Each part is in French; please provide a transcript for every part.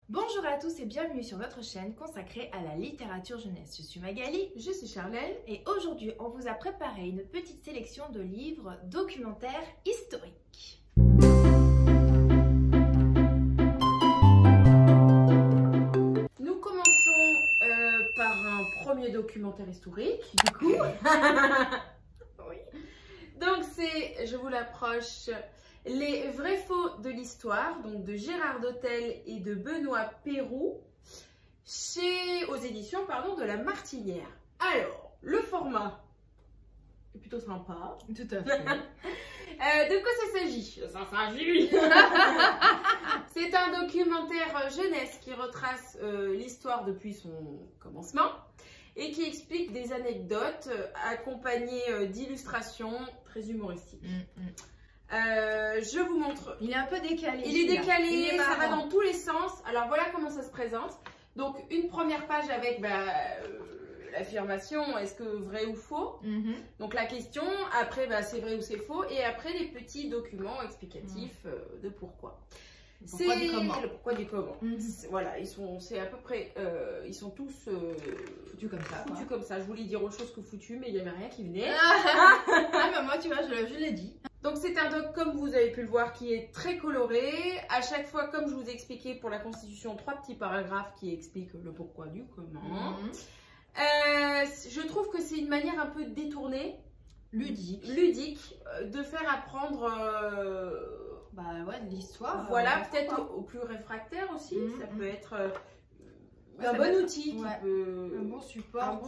Bonjour à tous et bienvenue sur notre chaîne consacrée à la littérature jeunesse. Je suis Magali, je suis Charlène et aujourd'hui on vous a préparé une petite sélection de livres documentaires historiques. Nous commençons par un premier documentaire historique, du coup. Oui. Donc c'est, je vous l'approche, Les vrais faux de l'histoire, donc de Gérard Dautel et de Benoît Péroux, aux éditions de La Martinière. Alors, le format est plutôt sympa. Tout à fait. De quoi ça s'agit? C'est un documentaire jeunesse qui retrace l'histoire depuis son commencement et qui explique des anecdotes accompagnées d'illustrations très humoristiques. Je vous montre. Il est un peu décalé. Il est décalé, ça va dans tous les sens. Alors voilà comment ça se présente. Donc une première page avec l'affirmation, est-ce que vrai ou faux? Donc la question, après c'est vrai ou c'est faux, et après les petits documents explicatifs de pourquoi. Pourquoi du comment. Le pourquoi du comment. Voilà, c'est à peu près, ils sont tous foutus comme ça. Foutus comme ça. Je voulais dire autre chose que foutus, mais il n'y avait rien qui venait. Ah, moi tu vois, je l'ai dit. Donc c'est un doc, comme vous avez pu le voir, qui est très coloré. À chaque fois, comme je vous ai expliqué pour la Constitution, 3 petits paragraphes qui expliquent le pourquoi du comment. Je trouve que c'est une manière un peu détournée, ludique de faire apprendre de l'histoire. Voilà, peut-être aux plus réfractaires aussi. Ça peut être un bon outil, un bon support.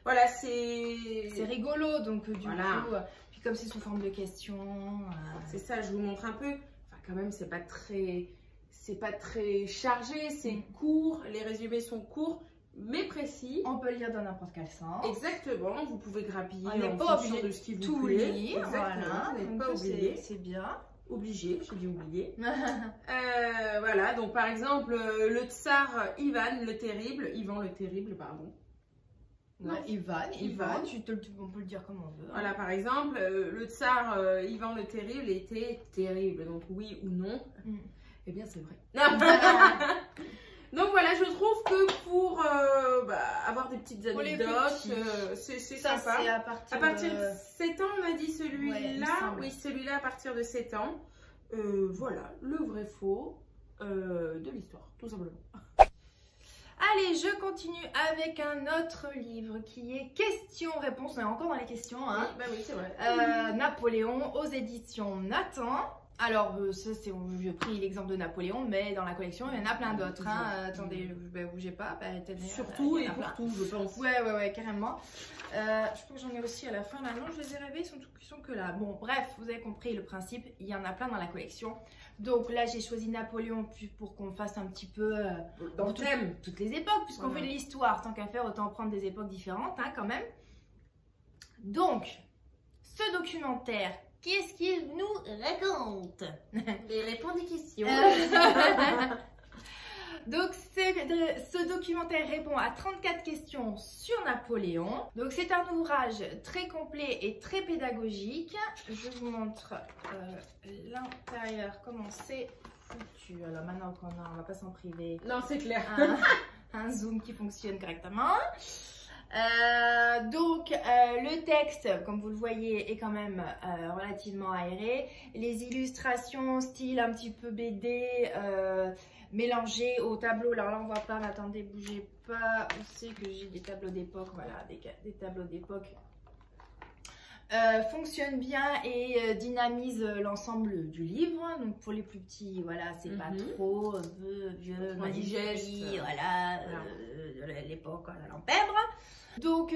Voilà, c'est rigolo, donc du coup, puis comme c'est sous forme de questions. C'est ça, je vous montre un peu. Enfin, quand même, c'est pas très chargé, c'est court, les résumés sont courts, mais précis. On peut le lire dans n'importe quel sens. Exactement, vous pouvez grappiller on n'est pas obligé de ce qui vous tout plaît. Lire, voilà, vous n'êtes pas obligé. C'est bien. Obligé, j'ai dit oublié. Voilà, donc par exemple, le tsar Ivan le Terrible, pardon. Ouais, Ivan, on peut le dire comme on veut. Voilà, par exemple, le tsar Ivan le Terrible était terrible, donc oui ou non. Eh bien, c'est vrai. Donc voilà, je trouve que pour avoir des petites anecdotes, c'est sympa. À partir de 7 ans, on a dit celui-là. Oui, celui-là à partir de 7 ans. Voilà, le vrai faux de l'histoire, tout simplement. Allez, je continue avec un autre livre qui est Questions-réponses. On est encore dans les questions. Hein. Oui, c'est vrai. Napoléon aux éditions Nathan. Alors, ça, j'ai pris l'exemple de Napoléon, mais dans la collection, il y en a plein d'autres. Attendez, bougez pas. Surtout et pour tout, je pense. Ouais, carrément. Je crois que j'en ai aussi à la fin. Là, non, je les ai rêvés, ils sont que là. Bon, bref, vous avez compris le principe. Il y en a plein dans la collection. Donc là, j'ai choisi Napoléon pour qu'on fasse un petit peu dans le thème. Toutes les époques, puisqu'on fait de l'histoire. Tant qu'à faire, autant prendre des époques différentes, quand même. Donc, ce documentaire, qu'est-ce qu'il nous raconte? Il répond des questions. Donc, ce documentaire répond à 34 questions sur Napoléon. Donc, c'est un ouvrage très complet et très pédagogique. Je vous montre l'intérieur, comment c'est foutu. Alors, maintenant on va pas s'en priver. Non, c'est clair. Un zoom qui fonctionne correctement. Le texte, comme vous le voyez, est quand même relativement aéré. Les illustrations, style un petit peu BD, mélangées au tableau. Alors là, on voit pas, mais attendez, bougez pas. Où c'est que j'ai des tableaux d'époque? Voilà, des tableaux d'époque. Fonctionne bien et dynamise l'ensemble du livre. Donc pour les plus petits, voilà, c'est pas trop vieux, manifeste, voilà, l'époque à l'empèbre. Donc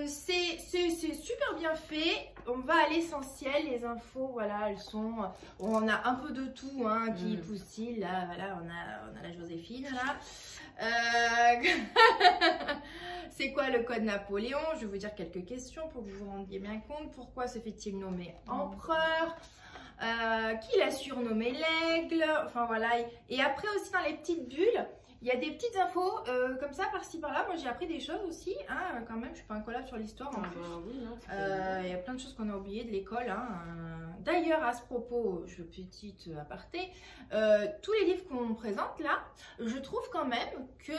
c'est super bien fait. On va à l'essentiel, les infos, voilà, elles sont. On a un peu de tout, qui poussille. Là, voilà, on a la Joséphine là. C'est quoi le code Napoléon? Je vais vous dire quelques questions pour que vous vous rendiez bien compte. Pourquoi se fait-il nommer empereur? Qui l'a surnommé l'aigle? Enfin voilà. Et après aussi dans les petites bulles, Il y a des petites infos comme ça, par-ci par-là. Moi, j'ai appris des choses aussi, hein, quand même. Je suis pas incollable sur l'histoire en plus. Oui, non, il y a plein de choses qu'on a oubliées de l'école. Hein. D'ailleurs, à ce propos, petite aparté, tous les livres qu'on présente là, je trouve quand même que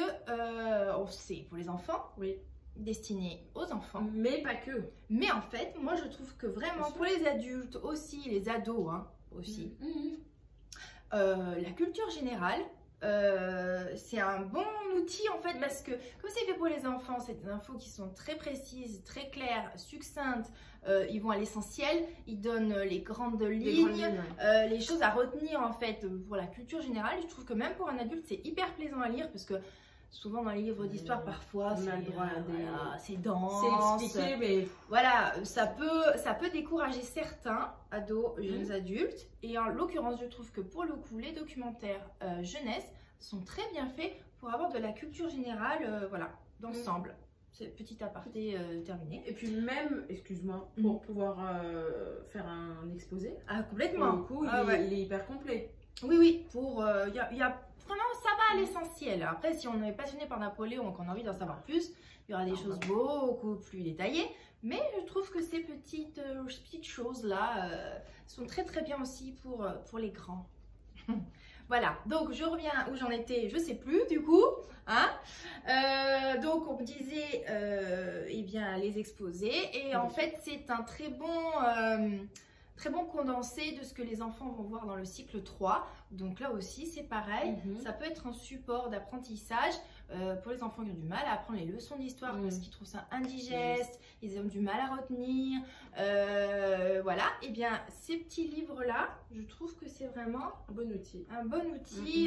c'est pour les enfants. Oui. Destiné aux enfants. Mais pas que. Mais en fait, moi, je trouve que vraiment, pour les adultes aussi, les ados hein, aussi, la culture générale, c'est un bon outil en fait parce que comme c'est fait pour les enfants, c'est des infos qui sont très précises, très claires, succinctes, ils vont à l'essentiel, ils donnent les grandes lignes, les choses à retenir en fait pour la culture générale. Je trouve que même pour un adulte c'est hyper plaisant à lire parce que souvent dans les livres d'histoire parfois c'est dense, c'est expliqué mais voilà, ça peut décourager certains ados, jeunes adultes, et en l'occurrence je trouve que pour le coup les documentaires jeunesse sont très bien faits pour avoir de la culture générale voilà, d'ensemble. C'est petit aparté terminé. Et puis même, excuse-moi, pour pouvoir faire un exposé. Ah complètement. Pour le coup, il est hyper complet. Oui, pour il y a vraiment, ça va à l'essentiel. Après, si on est passionné par Napoléon et qu'on a envie d'en savoir plus, il y aura des choses beaucoup plus détaillées. Mais je trouve que ces petites choses-là sont très bien aussi pour les grands. Voilà, donc je reviens où j'en étais, je sais plus du coup. Hein donc on me disait, eh bien, les exposés. Et en fait, c'est un très bon condensé de ce que les enfants vont voir dans le cycle 3. Donc là aussi, c'est pareil. Ça peut être un support d'apprentissage pour les enfants qui ont du mal à apprendre les leçons d'histoire parce qu'ils trouvent ça indigeste, ils ont du mal à retenir. Voilà. Et bien, ces petits livres-là, je trouve que c'est vraiment un bon outil.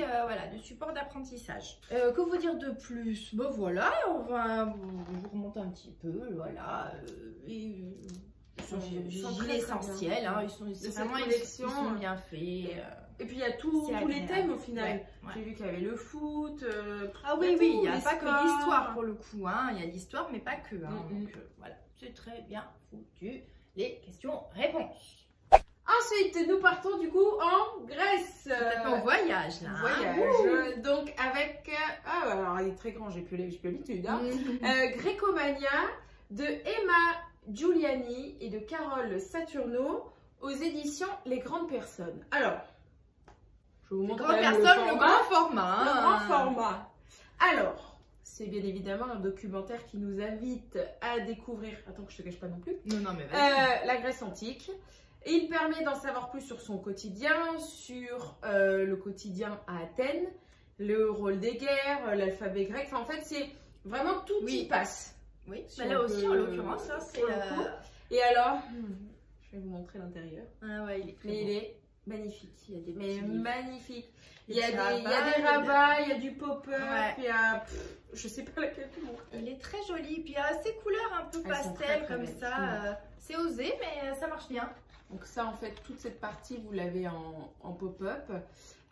Voilà, de support d'apprentissage. Que vous dire de plus? Ben voilà, on va je remonte un petit peu. Voilà. J'ai l'essentiel, hein, ils sont bien faits. Et puis il y a tous les thèmes au final. J'ai vu qu'il y avait le foot. Ah oui, il n'y a pas que l'histoire pour le coup. Hein. Il y a l'histoire, mais pas que. Hein. Donc voilà, c'est très bien foutu. Les questions-réponses. Ensuite, nous partons du coup en Grèce. En voyage là. Voyage. Donc avec. Alors il est très grand, j'ai plus l'habitude. Hein. Grécomania de Emma Giuliani et de Carole Saturno aux éditions Les Grandes Personnes. Alors, je vous montre le grand format. Le grand format. Alors, c'est bien évidemment un documentaire qui nous invite à découvrir, attends que je te cache pas non plus, mais la Grèce antique. Et il permet d'en savoir plus sur son quotidien, sur le quotidien à Athènes, le rôle des guerres, l'alphabet grec. Enfin, en fait, c'est vraiment tout y passe. Oui, là aussi en l'occurrence, c'est Et alors, je vais vous montrer l'intérieur. Ah ouais, il est très beau. Il est magnifique. Il y a des magnifique. Il y a des rabats, il y a du pop-up, il y a je sais pas laquelle tu montres. Il est très joli, puis il y a ces couleurs un peu pastel comme ça. C'est osé, mais ça marche bien. Donc ça, en fait, toute cette partie, vous l'avez en pop-up.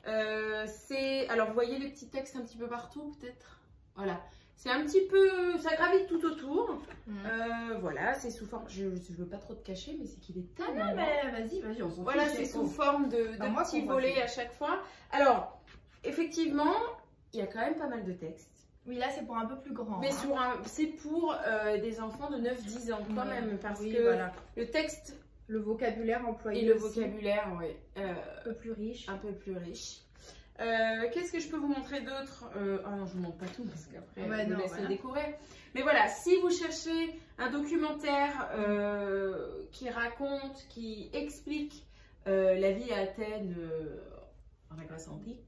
Alors, vous voyez les petits textes un petit peu partout, peut-être. Voilà. C'est un petit peu, ça gravite tout autour. Voilà, c'est sous forme, je ne veux pas trop te cacher, mais c'est qu'il est tellement... Ah non, mais vas-y, on s'en fiche. Voilà, c'est sous forme de petits volets à chaque fois. Alors, effectivement, il y a quand même pas mal de textes. Oui, là, c'est pour un peu plus grand. Mais c'est pour des enfants de 9-10 ans quand même, parce que le texte... Le vocabulaire employé et le vocabulaire, oui. Un peu plus riche. Un peu plus riche. Qu'est-ce que je peux vous montrer d'autre? Oh non, je vous montre pas tout parce qu'après vous laissez découvrir. Mais voilà, si vous cherchez un documentaire qui raconte, qui explique la vie à Athènes en Grèce antique,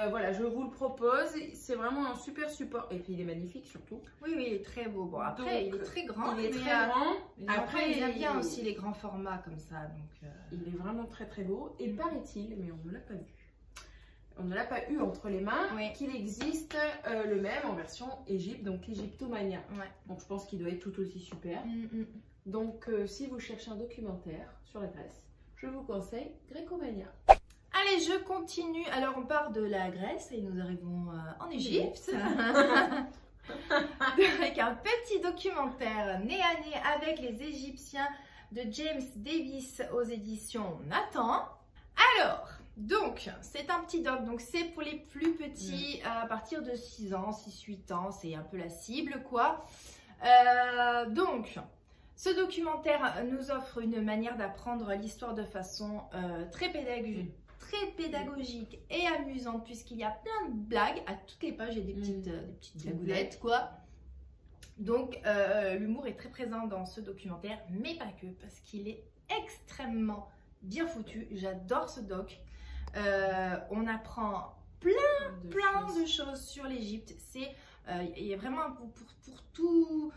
voilà, je vous le propose. C'est vraiment un super support. Et puis il est magnifique surtout. Oui, il est très beau. Bon, après, il est très grand. Il est très grand. Après, il aime bien aussi les grands formats comme ça. Donc, il est vraiment très beau. Et paraît-il, mais on ne l'a pas vu. On ne l'a pas eu entre les mains, qu'il existe le même en version Égypte, donc Egyptomania. Donc je pense qu'il doit être tout aussi super. Donc si vous cherchez un documentaire sur la Grèce, je vous conseille Grécomania. Allez, je continue. Alors on part de la Grèce et nous arrivons en Égypte. Avec un petit documentaire nez à nez avec les Égyptiens de James Davis aux éditions Nathan. Alors, Donc, c'est un petit doc, donc c'est pour les plus petits à partir de 6 ans, 6-8 ans, c'est un peu la cible quoi. Donc, ce documentaire nous offre une manière d'apprendre l'histoire de façon très pédagogique et amusante puisqu'il y a plein de blagues à toutes les pages et des petites blagounettes quoi. Donc, l'humour est très présent dans ce documentaire, mais pas que, parce qu'il est extrêmement bien foutu. J'adore ce doc. On apprend plein de choses sur l'Égypte. Il y a vraiment pour tout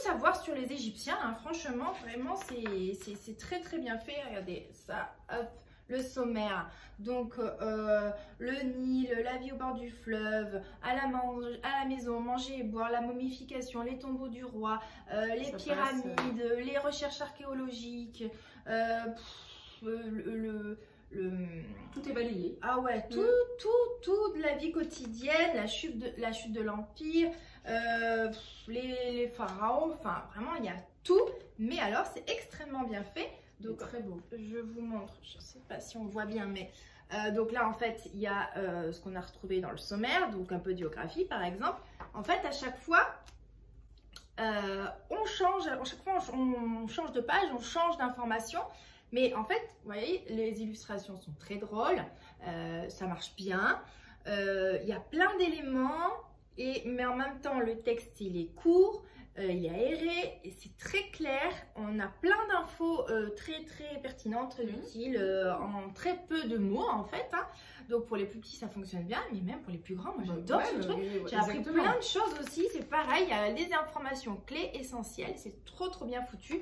savoir sur les Égyptiens. Hein. Franchement, vraiment, c'est très bien fait. Regardez ça, hop, le sommaire. Donc, le Nil, la vie au bord du fleuve, à la maison, manger et boire, la momification, les tombeaux du roi, les pyramides, les recherches archéologiques, tout est balayé. Ah ouais, tout de la vie quotidienne, la chute de l'Empire, les pharaons, enfin vraiment il y a tout, mais alors c'est extrêmement bien fait. Donc très beau. Je vous montre, je sais pas si on voit bien, mais donc là en fait il y a ce qu'on a retrouvé dans le sommaire, donc un peu de biographie par exemple. En fait à chaque fois on change de page, on change d'information. Mais en fait, vous voyez, les illustrations sont très drôles, ça marche bien, il y a plein d'éléments, mais en même temps, le texte, il est court, il est aéré, et c'est très clair, on a plein d'infos très pertinentes, très utiles, en très peu de mots en fait. Hein. Donc pour les plus petits, ça fonctionne bien, mais même pour les plus grands, moi j'adore ce truc. J'ai appris plein de choses aussi, c'est pareil, il y a des informations clés essentielles, c'est trop bien foutu.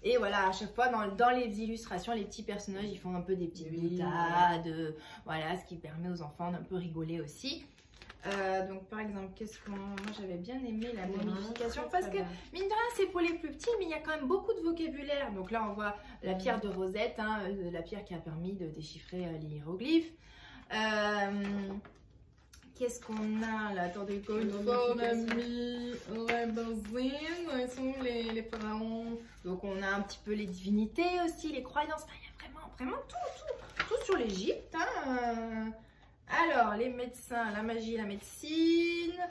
Et voilà, à chaque fois, dans les illustrations, les petits personnages, ils font un peu des petites boutades. Voilà, ce qui permet aux enfants d'un peu rigoler aussi. Donc, par exemple, moi, j'avais bien aimé la momification. Parce que, mine de rien, c'est pour les plus petits, mais il y a quand même beaucoup de vocabulaire. Donc là, on voit la pierre de Rosette, hein, la pierre qui a permis de déchiffrer les hiéroglyphes. Qu'est-ce qu'on a là? Attendez, encore une fois, on a mis la basine, sont les pharaons. Donc on a un petit peu les divinités aussi, les croyances. Enfin, il y a vraiment tout sur l'Égypte. Hein. Alors, les médecins, la magie, la médecine.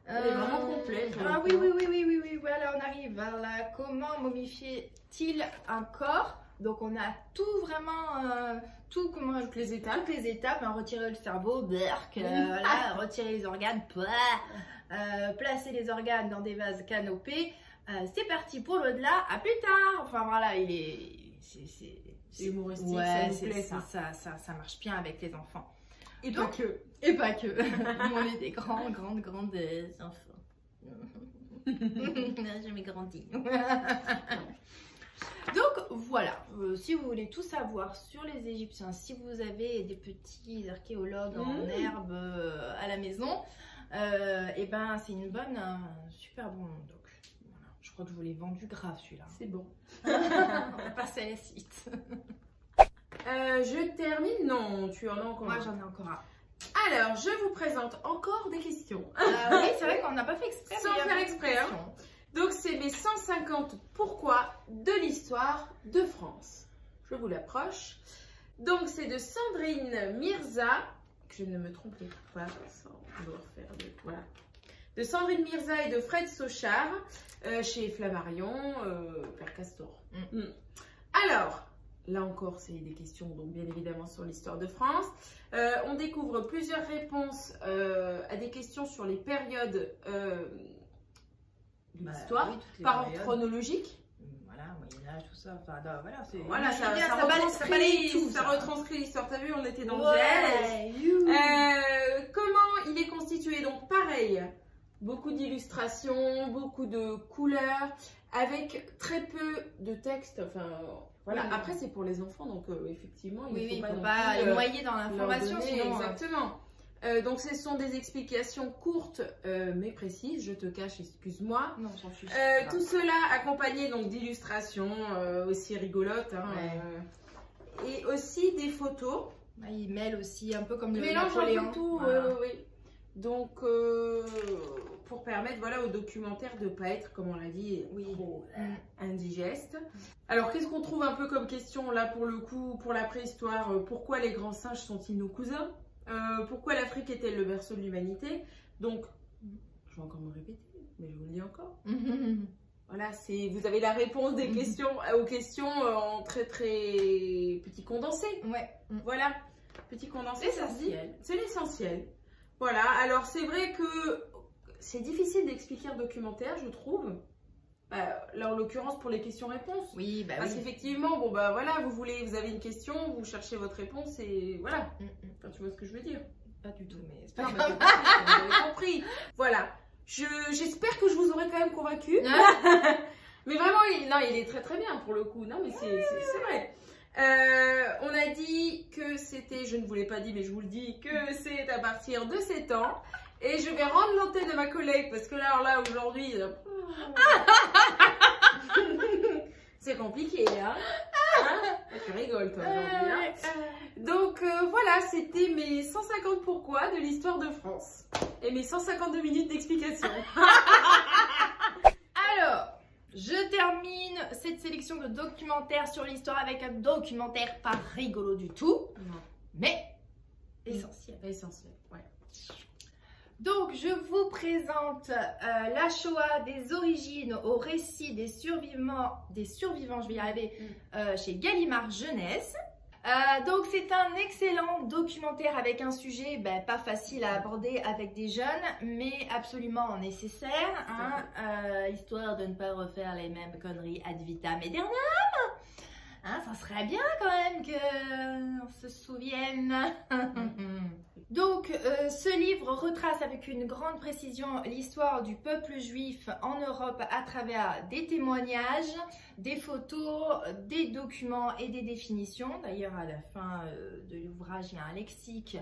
Elle est vraiment complète. Ah oui. Voilà, on arrive à la comment momifier-t-il un corps? Donc on a tout vraiment, toutes les étapes, hein, retirer le cerveau, voilà, retirer les organes, placer les organes dans des vases canopés. C'est parti pour l'au-delà, à plus tard. Enfin voilà, c'est humoristique, ouais, ça marche bien avec les enfants. Et donc, pas que. On est des grandes enfants. J'ai jamais grandi. Donc voilà, si vous voulez tout savoir sur les Égyptiens, si vous avez des petits archéologues en herbe à la maison, et ben c'est une super bon doc. Voilà. Je crois que je vous l'ai vendu grave celui-là. C'est bon. On va passer à la suite. Je termine. Non, tu en as encore un. Moi j'en ai encore un. Alors, je vous présente encore des questions. Oui, c'est vrai qu'on n'a pas fait exprès. Sans faire exprès. Hein. Donc, c'est mes 150 pourquoi de l'histoire de France. Je vous l'approche. Donc, c'est de Sandrine Mirza, que je ne me trompais pas, on doit refaire voilà. De Sandrine Mirza et de Fred Sochard, chez Flammarion, Père Castor. Alors, là encore, c'est des questions, donc bien évidemment, sur l'histoire de France. On découvre plusieurs réponses à des questions sur les périodes de l'histoire, par ordre chronologique. Voilà, Moyen-Âge, tout ça. Enfin, voilà, ça retranscrit l'histoire. T'as vu, on était dans le gel. Comment il est constitué? Donc, pareil, beaucoup d'illustrations, beaucoup de couleurs, avec très peu de texte. Enfin, voilà. Après, c'est pour les enfants, donc effectivement, il ne faut pas les noyer dans l'information. Exactement. Donc, ce sont des explications courtes mais précises. Je te cache, excuse-moi. Non, j'en suis. Tout cela accompagné donc d'illustrations aussi rigolotes. Hein, et aussi des photos. Il mêle aussi un peu comme le mélange Napoléon. Tout, voilà. oui. Donc, pour permettre voilà, au documentaire de ne pas être, comme on l'a dit, trop indigeste. Alors, qu'est-ce qu'on trouve un peu comme question là pour le coup, pour la préhistoire? Pourquoi les grands singes sont-ils nos cousins? Pourquoi l'Afrique est-elle le berceau de l'humanité? Donc, je vais encore me répéter, mais je vous le dis encore. Voilà, vous avez la réponse des questions, aux questions en très très petit condensé. Ouais. Voilà, petit condensé. Essentiel. C'est l'essentiel. Voilà, alors c'est vrai que c'est difficile d'expliquer un documentaire, je trouve. Là, en l'occurrence, pour les questions-réponses. Oui, bah parce qu'effectivement, bon, bah voilà, vous avez une question, vous cherchez votre réponse et voilà. Enfin, tu vois ce que je veux dire? Pas du tout, mais c'est pas pas grave. Vous avez compris. Voilà. J'espère que je vous aurai quand même convaincu. Mais vraiment, il est très très bien pour le coup. Non, mais c'est vrai. On a dit que c'était, je ne vous l'ai pas dit, mais je vous le dis, que c'est à partir de 7 ans. Et je vais rendre l'antenne de ma collègue parce que là aujourd'hui, c'est compliqué, hein, tu rigoles toi aujourd'hui, hein. Donc voilà, c'était mes 150 pourquoi de l'histoire de France et mes 152 minutes d'explication. Alors, je termine cette sélection de documentaires sur l'histoire avec un documentaire pas rigolo du tout, mais essentiel. Essentiel, ouais. Donc, je vous présente la Shoah des origines au récit des survivants, je vais y arriver, chez Gallimard Jeunesse. Donc, c'est un excellent documentaire avec un sujet pas facile à aborder avec des jeunes, mais absolument nécessaire, hein, histoire de ne pas refaire les mêmes conneries ad vitam aeternam. Hein, ça serait bien quand même qu'on se souvienne. Donc, ce livre retrace avec une grande précision l'histoire du peuple juif en Europe à travers des témoignages, des photos, des documents et des définitions. D'ailleurs, à la fin de l'ouvrage, il y a un lexique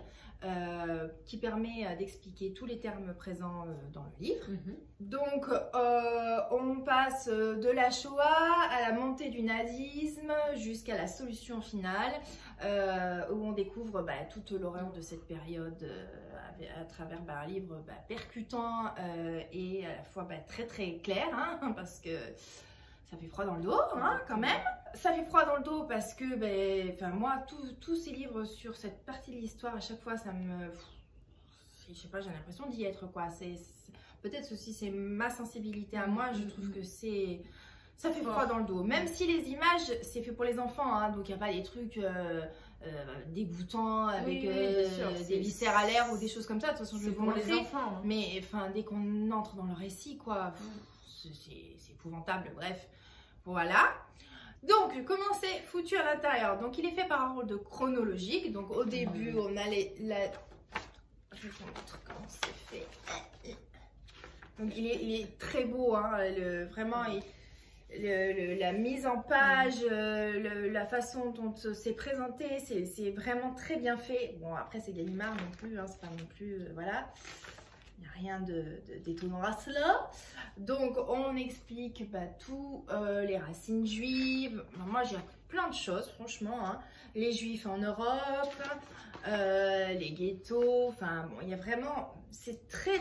qui permet d'expliquer tous les termes présents dans le livre. Donc, on passe de la Shoah à la montée du nazisme jusqu'à la solution finale, où on découvre toute l'horreur de cette période à travers un livre percutant et à la fois très très clair, hein, parce que ça fait froid dans le dos, hein, quand même. Ça fait froid dans le dos parce que moi, tous ces livres sur cette partie de l'histoire, à chaque fois, ça me... Je sais pas, j'ai l'impression d'y être, quoi. Peut-être aussi c'est ma sensibilité à moi, je trouve que ça fait froid dans le dos. Même si les images, c'est fait pour les enfants, hein, donc il n'y a pas des trucs dégoûtants avec des viscères à l'air ou des choses comme ça. De toute façon, je vais vous montrer. Enfants, mais dès qu'on entre dans le récit, quoi, c'est épouvantable. Bref, voilà. Donc, comment c'est foutu à l'intérieur? Donc, il est fait par ordre chronologique. Donc, au début, on a je vais vous montrer comment c'est fait. Donc, il est très beau, hein, vraiment, la mise en page, la façon dont c'est présenté, c'est vraiment très bien fait. Bon, après, c'est Gallimard non plus, hein, c'est pas non plus, voilà. Il n'y a rien d'étonnant à cela. Donc, on explique tous les racines juives. Moi, j'ai appris plein de choses, franchement, hein. Les juifs en Europe, les ghettos, enfin, bon, il y a vraiment, c'est très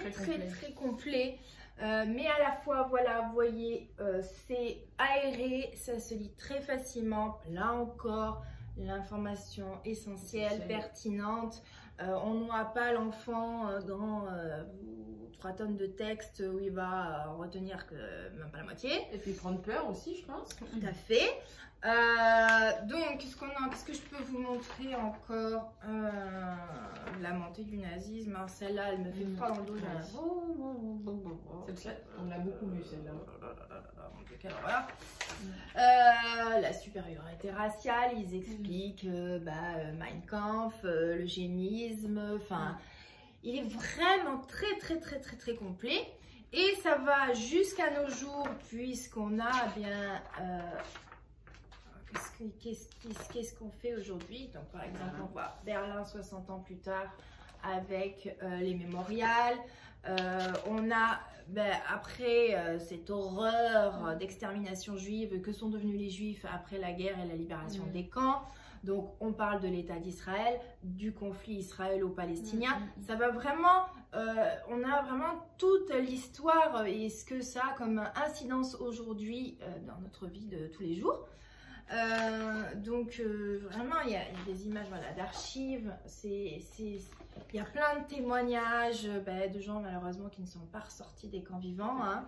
complet. Mais à la fois, voilà, vous voyez, c'est aéré, ça se lit très facilement. Là encore, l'information essentielle, pertinente. On ne noie pas l'enfant dans 3 tonnes de texte où il va retenir que même pas la moitié. Et puis prendre peur aussi, je pense. Tout à fait. Donc, qu'est-ce que je peux vous montrer encore? La montée du nazisme, hein, celle-là, elle me fait froid dans le dos. On l'a beaucoup vu, celle-là. Quelle horreur. La supériorité raciale, ils expliquent Mein Kampf, l'eugénisme, enfin, il est vraiment très complet. Et ça va jusqu'à nos jours, puisqu'on a bien... Qu'est-ce qu'on fait aujourd'hui? Donc, par exemple, on voit Berlin 60 ans plus tard avec les mémorials. On a, après cette horreur d'extermination juive, que sont devenus les juifs après la guerre et la libération des camps. Donc on parle de l'État d'Israël, du conflit israélo-palestinien. Ça va vraiment, on a vraiment toute l'histoire et ce que ça a comme incidence aujourd'hui dans notre vie de tous les jours. Donc vraiment il y a des images voilà, d'archives, il y a plein de témoignages de gens malheureusement qui ne sont pas ressortis des camps vivants. Hein.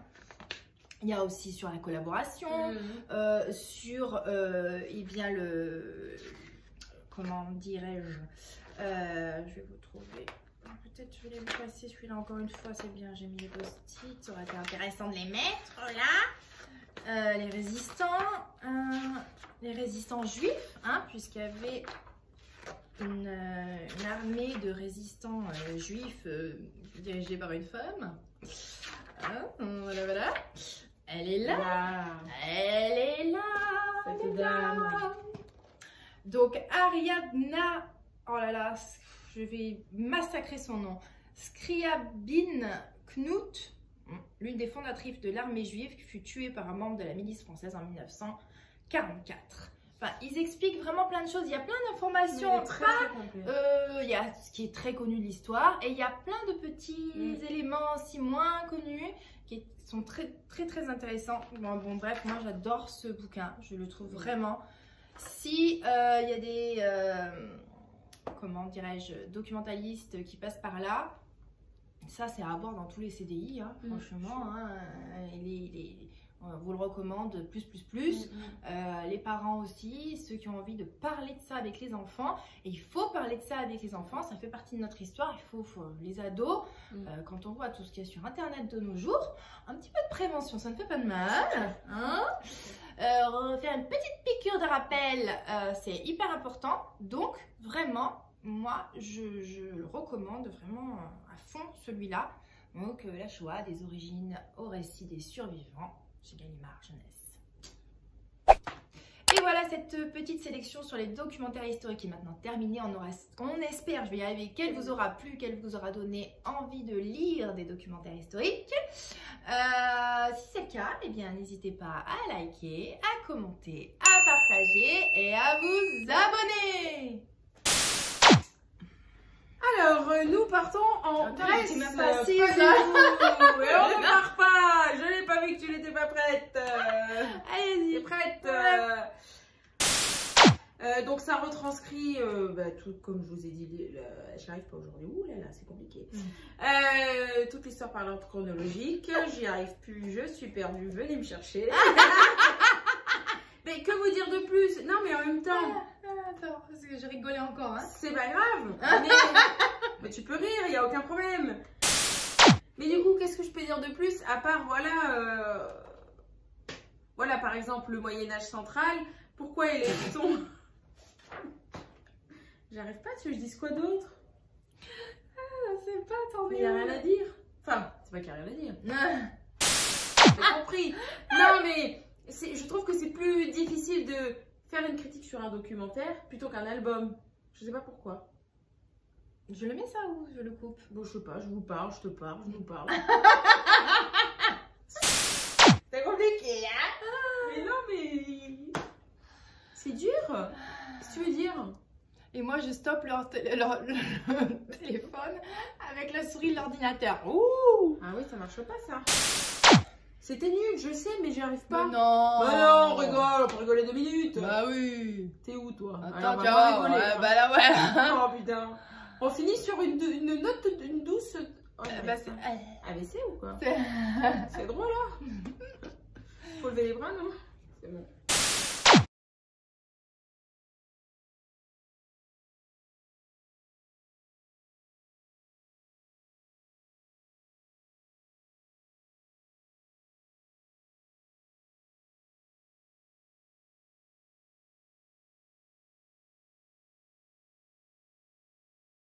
Il y a aussi sur la collaboration, sur eh bien comment dirais-je, je vais vous trouver, peut-être je vais les passer celui-là encore une fois, c'est bien, j'ai mis les post-it, ça aurait été intéressant de les mettre là. Les résistants juifs, hein, puisqu'il y avait une armée de résistants juifs dirigée par une femme. Voilà, voilà. Elle est là. Elle est là. Cette dame. Donc Ariadna, oh là là, je vais massacrer son nom. Scriabine Knut, l'une des fondatrices de l'armée juive qui fut tuée par un membre de la milice française en 1944. Enfin, ils expliquent vraiment plein de choses. Il y a plein d'informations. Il y a ce qui est très connu de l'histoire et il y a plein de petits éléments aussi moins connus qui sont très intéressants. Bon bref, moi j'adore ce bouquin. Je le trouve vraiment. Si il y a des comment dirais-je documentalistes qui passent par là, ça c'est à avoir dans tous les CDI, hein, franchement. Hein, on vous le recommande plus. Les parents aussi, ceux qui ont envie de parler de ça avec les enfants. Et il faut parler de ça avec les enfants, ça fait partie de notre histoire. Il faut les ados, quand on voit tout ce qu'il y a sur Internet de nos jours, un petit peu de prévention, ça ne fait pas de mal. Hein, faire une petite piqûre de rappel, c'est hyper important. Donc, vraiment, moi, je le recommande vraiment à fond celui-là. Donc, la Shoah, des origines au récit des survivants. Chez Gallimard Jeunesse. Et voilà cette petite sélection sur les documentaires historiques est maintenant terminée. On espère, je vais y arriver, qu'elle vous aura plu, qu'elle vous aura donné envie de lire des documentaires historiques. Si c'est le cas, eh bien n'hésitez pas à liker, à commenter, à partager et à vous abonner. Alors, nous partons en Grèce. Tu m'as pas Et on ne part pas. Je n'ai pas vu que tu n'étais pas prête. Allez-y. T'es prête. Donc, ça retranscrit, tout comme je vous ai dit, j'y arrive pas aujourd'hui. Ouh là là, c'est compliqué. Toute l'histoire par l'ordre chronologique. J'y arrive plus, je suis perdue. Venez me chercher. Mais que vous dire de plus? Non, mais en même temps... Attends, parce que je rigolais encore. Hein. C'est pas grave. Mais tu peux rire, il n'y a aucun problème. Mais du coup, qu'est-ce que je peux dire de plus? À part, voilà, par exemple, le Moyen-Âge central. Pourquoi les sont... J'arrive pas, tu veux que je dise quoi d'autre? Je sais pas, attendez. Il n'y a rien à dire. Enfin, c'est pas qu'il n'y a rien à dire. J'ai compris. Non, mais je trouve que c'est plus difficile de faire une critique sur un documentaire plutôt qu'un album. Je sais pas pourquoi. Je le mets ça ou je le coupe? Bon, je sais pas, je vous parle, je te parle, je nous parle. C'est compliqué, hein? Mais non, mais... C'est dur. Qu'est-ce que tu veux dire? Et moi, je stoppe leur téléphone avec la souris de l'ordinateur. Ouh! Ah oui, ça marche pas, ça. C'était nul, je sais, mais j'y arrive pas. Mais non! Bah non, on rigole, on peut rigoler 2 minutes. Bah oui! T'es où, toi? Attends, tu vas rigoler. Ouais, bah là, ouais. Oh putain. On finit sur une note, une douce... Oh, bah, c'est... AVC ou quoi? C'est drôle, là. Faut lever les bras, non? C'est bon.